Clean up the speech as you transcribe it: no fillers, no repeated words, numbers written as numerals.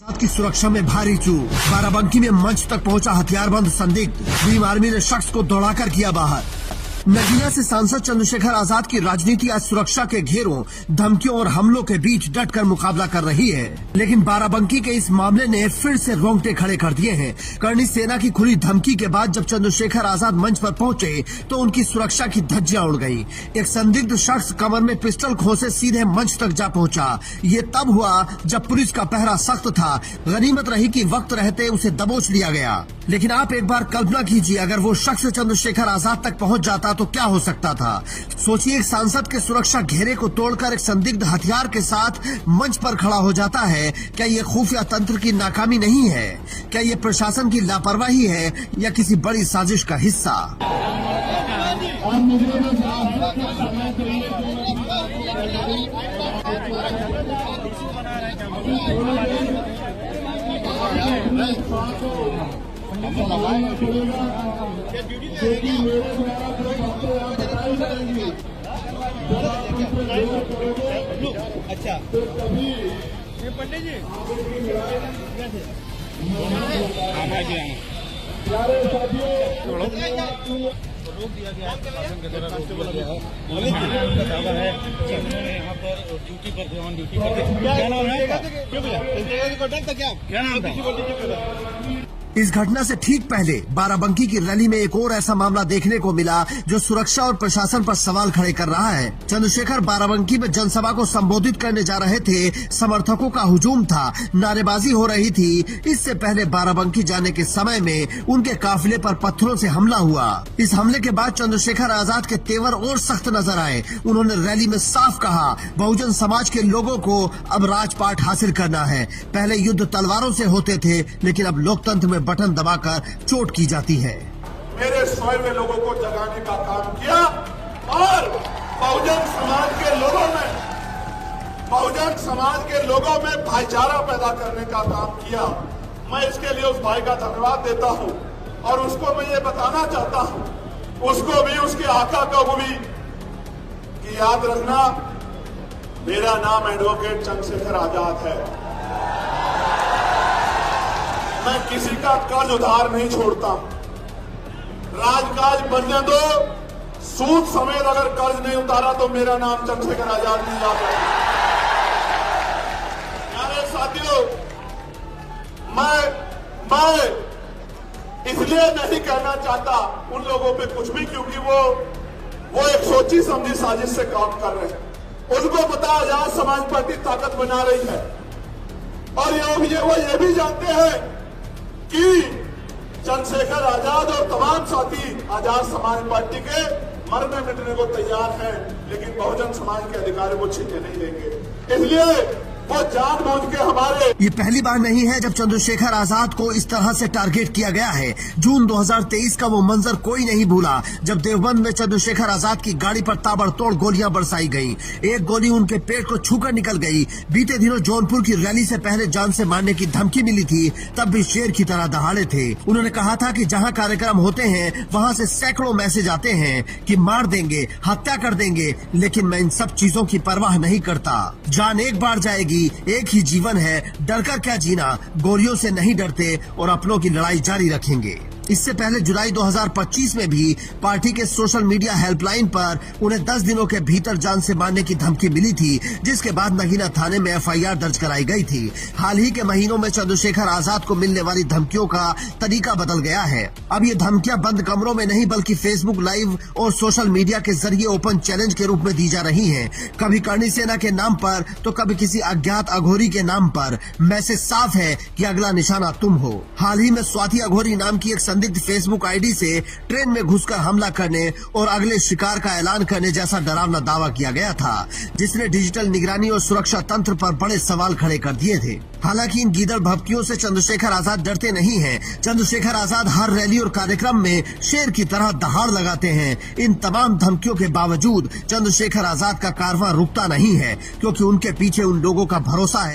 की सुरक्षा में भारी चूक। बाराबंकी में मंच तक पहुंचा हथियारबंद संदिग्ध, भीम आर्मी ने शख्स को दौड़ाकर किया बाहर। नगीना से सांसद चंद्रशेखर आजाद की राजनीति आज सुरक्षा के घेरों, धमकियों और हमलों के बीच डटकर मुकाबला कर रही है। लेकिन बाराबंकी के इस मामले ने फिर से रोंगटे खड़े कर दिए हैं। करणी सेना की खुली धमकी के बाद जब चंद्रशेखर आजाद मंच पर पहुंचे तो उनकी सुरक्षा की धज्जियां उड़ गयी। एक संदिग्ध शख्स कमर में पिस्टल खोसे सीधे मंच तक जा पहुंचा। ये तब हुआ जब पुलिस का पहरा सख्त था। गनीमत रही कि वक्त रहते उसे दबोच लिया गया। लेकिन आप एक बार कल्पना कीजिए, अगर वो शख्स चंद्रशेखर आजाद तक पहुंच जाता तो क्या हो सकता था। सोचिए, एक सांसद के सुरक्षा घेरे को तोड़कर एक संदिग्ध हथियार के साथ मंच पर खड़ा हो जाता है। क्या ये खुफिया तंत्र की नाकामी नहीं है? क्या ये प्रशासन की लापरवाही है या किसी बड़ी साजिश का हिस्सा? अच्छा, पंडित जी रोक दिया गया है, प्रशासन के द्वारा रोक दिया गया है। का दावा है कि उन्होंने यहाँ पर ड्यूटी पर थे, ऑन ड्यूटी पर थे। क्या नाम है? क्या नाम था? इस घटना से ठीक पहले बाराबंकी की रैली में एक और ऐसा मामला देखने को मिला जो सुरक्षा और प्रशासन पर सवाल खड़े कर रहा है। चंद्रशेखर बाराबंकी में जनसभा को संबोधित करने जा रहे थे। समर्थकों का हुजूम था, नारेबाजी हो रही थी। इससे पहले बाराबंकी जाने के समय में उनके काफिले पर पत्थरों से हमला हुआ। इस हमले के बाद चंद्रशेखर आजाद के तेवर और सख्त नजर आए। उन्होंने रैली में साफ कहा, बहुजन समाज के लोगों को अब राजपाट हासिल करना है। पहले युद्ध तलवारों से होते थे, लेकिन अब लोकतंत्र में बटन दबाकर चोट की जाती है। मेरे सोए हुए लोगों को जगाने का काम किया और बहुजन समाज के लोगों में भाईचारा पैदा करने का काम किया। मैं इसके लिए उस भाई का धन्यवाद देता हूं और उसको मैं ये बताना चाहता हूं, उसको भी, उसके आका को भी, कि याद रखना, मेरा नाम एडवोकेट चंद्रशेखर आजाद है। मैं किसी का कर्ज उधार नहीं छोड़ता। राजकाज बनने दो, सूद समेत अगर कर्ज नहीं उतारा तो मेरा नाम चंद्रशेखर आजाद नहीं जाता। प्यारे साथियों, मैं इसलिए नहीं कहना चाहता उन लोगों पे कुछ भी, क्योंकि वो एक सोची समझी साजिश से काम कर रहे हैं। उनको पता आजाद समाज पार्टी ताकत बना रही है और वो ये भी जानते हैं कि चंद्रशेखर आजाद और तमाम साथी आजाद समाज पार्टी के मरने मिटने को तैयार हैं, लेकिन बहुजन समाज के अधिकारों को छीनने नहीं देंगे। इसलिए वो जानबूझ के हमारे। ये पहली बार नहीं है जब चंद्रशेखर आजाद को इस तरह से टारगेट किया गया है। जून 2023 का वो मंजर कोई नहीं भूला जब देवबंद में चंद्रशेखर आजाद की गाड़ी पर ताबड़तोड़ गोलियां बरसाई गईं। एक गोली उनके पेट को छूकर निकल गई। बीते दिनों जौनपुर की रैली से पहले जान से मारने की धमकी मिली थी, तब भी शेर की तरह दहाड़े थे। उन्होंने कहा था कि जहाँ कार्यक्रम होते हैं वहाँ से सैकड़ों मैसेज आते हैं कि मार देंगे, हत्या कर देंगे, लेकिन मैं इन सब चीजों की परवाह नहीं करता। जान एक बार जाएगी, एक ही जीवन है, डरकर क्या जीना, गोलियों से नहीं डरते और अपनों की लड़ाई जारी रखेंगे। इससे पहले जुलाई 2025 में भी पार्टी के सोशल मीडिया हेल्पलाइन पर उन्हें 10 दिनों के भीतर जान से मारने की धमकी मिली थी, जिसके बाद नगीना थाने में FIR दर्ज कराई गई थी। हाल ही के महीनों में चंद्रशेखर आजाद को मिलने वाली धमकियों का तरीका बदल गया है। अब ये धमकियां बंद कमरों में नहीं बल्कि फेसबुक लाइव और सोशल मीडिया के जरिए ओपन चैलेंज के रूप में दी जा रही है। कभी करणी सेना के नाम पर तो कभी किसी अज्ञात अघोरी के नाम पर। मैसेज साफ है कि अगला निशाना तुम हो। हाल ही में स्वाति अघोरी नाम की एक संदिग्ध फेसबुक आईडी से ट्रेन में घुसकर हमला करने और अगले शिकार का ऐलान करने जैसा डरावना दावा किया गया था, जिसने डिजिटल निगरानी और सुरक्षा तंत्र पर बड़े सवाल खड़े कर दिए थे। हालांकि इन गीदड़ भभकियों से चंद्रशेखर आजाद डरते नहीं हैं। चंद्रशेखर आजाद हर रैली और कार्यक्रम में शेर की तरह दहाड़ लगाते हैं। इन तमाम धमकियों के बावजूद चंद्रशेखर आजाद का कारवां रुकता नहीं है, क्योंकि उनके पीछे उन लोगों का भरोसा है